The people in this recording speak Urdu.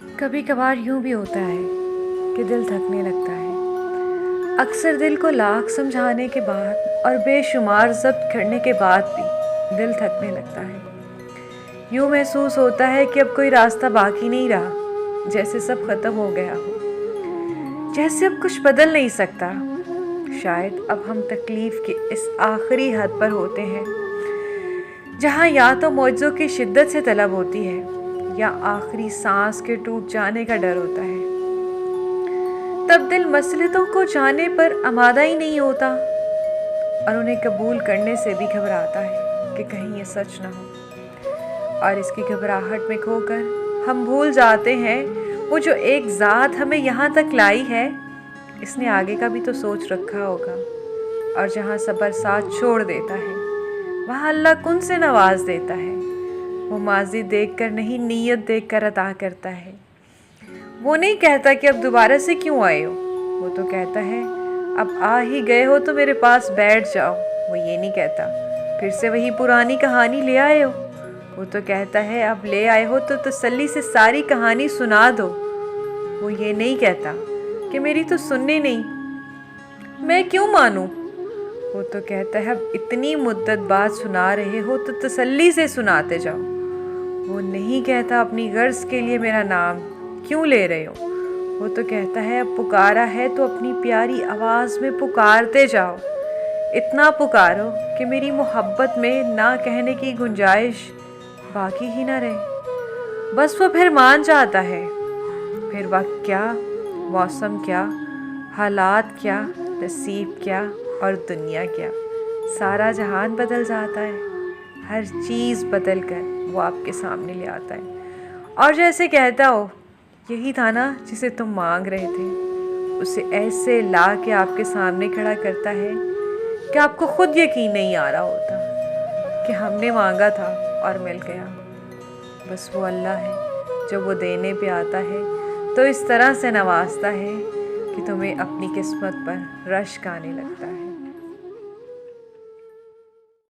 کبھی کبھار یوں بھی ہوتا ہے کہ دل تھکنے لگتا ہے، اکثر دل کو لاکھ سمجھانے کے بعد اور بے شمار ضبط کرنے کے بعد بھی دل تھکنے لگتا ہے۔ یوں محسوس ہوتا ہے کہ اب کوئی راستہ باقی نہیں رہا، جیسے سب ختم ہو گیا ہو، جیسے اب کچھ بدل نہیں سکتا۔ شاید اب ہم تکلیف کے اس آخری حد پر ہوتے ہیں جہاں یا تو معجزوں کی شدت سے طلب ہوتی ہے یا آخری سانس کے ٹوٹ جانے کا ڈر ہوتا ہے۔ تب دل مصلحتوں کو جانے پر آمادہ ہی نہیں ہوتا اور انہیں قبول کرنے سے بھی گھبراتا ہے کہ کہیں یہ سچ نہ ہو، اور اس کی گھبراہٹ میں کھو کر ہم بھول جاتے ہیں وہ جو ایک ذات ہمیں یہاں تک لائی ہے، اس نے آگے کا بھی تو سوچ رکھا ہوگا، اور جہاں صبر ساتھ چھوڑ دیتا ہے وہاں اللہ کن سے نواز دیتا ہے۔ وہ ماضی دیکھ کر نہیں، نیت دیکھ کر عطا کرتا ہے۔ وہ نہیں کہتا کہ اب دوبارہ سے کیوں آئے ہو، وہ تو کہتا ہے اب آ ہی گئے ہو تو میرے پاس بیٹھ جاؤ۔ وہ یہ نہیں کہتا پھر سے وہی پرانی کہانی لے آئے ہو، وہ تو کہتا ہے اب لے آئے ہو تو تسلی سے ساری کہانی سنا دو۔ وہ یہ نہیں کہتا کہ میری تو سننے نہیں، میں کیوں مانوں، وہ تو کہتا ہے اب اتنی مدت بعد سنا رہے ہو تو تسلی سے سناتے جاؤ۔ وہ نہیں کہتا اپنی غرض کے لیے میرا نام کیوں لے رہے ہو، وہ تو کہتا ہے اب پکارا ہے تو اپنی پیاری آواز میں پکارتے جاؤ، اتنا پکارو کہ میری محبت میں نہ کہنے کی گنجائش باقی ہی نہ رہے۔ بس وہ پھر مان جاتا ہے۔ پھر وقت کیا، موسم کیا، حالات کیا، نصیب کیا اور دنیا کیا، سارا جہان بدل جاتا ہے۔ ہر چیز بدل کر وہ آپ کے سامنے لے آتا ہے اور جیسے کہتا ہو یہی تھا نا جسے تم مانگ رہے تھے، اسے ایسے لا کے آپ کے سامنے کھڑا کرتا ہے کہ آپ کو خود یقین نہیں آ رہا ہوتا کہ ہم نے مانگا تھا اور مل گیا۔ بس وہ اللہ ہے جب وہ دینے پہ آتا ہے تو اس طرح سے نوازتا ہے کہ تمہیں اپنی قسمت پر رشک آنے لگتا ہے۔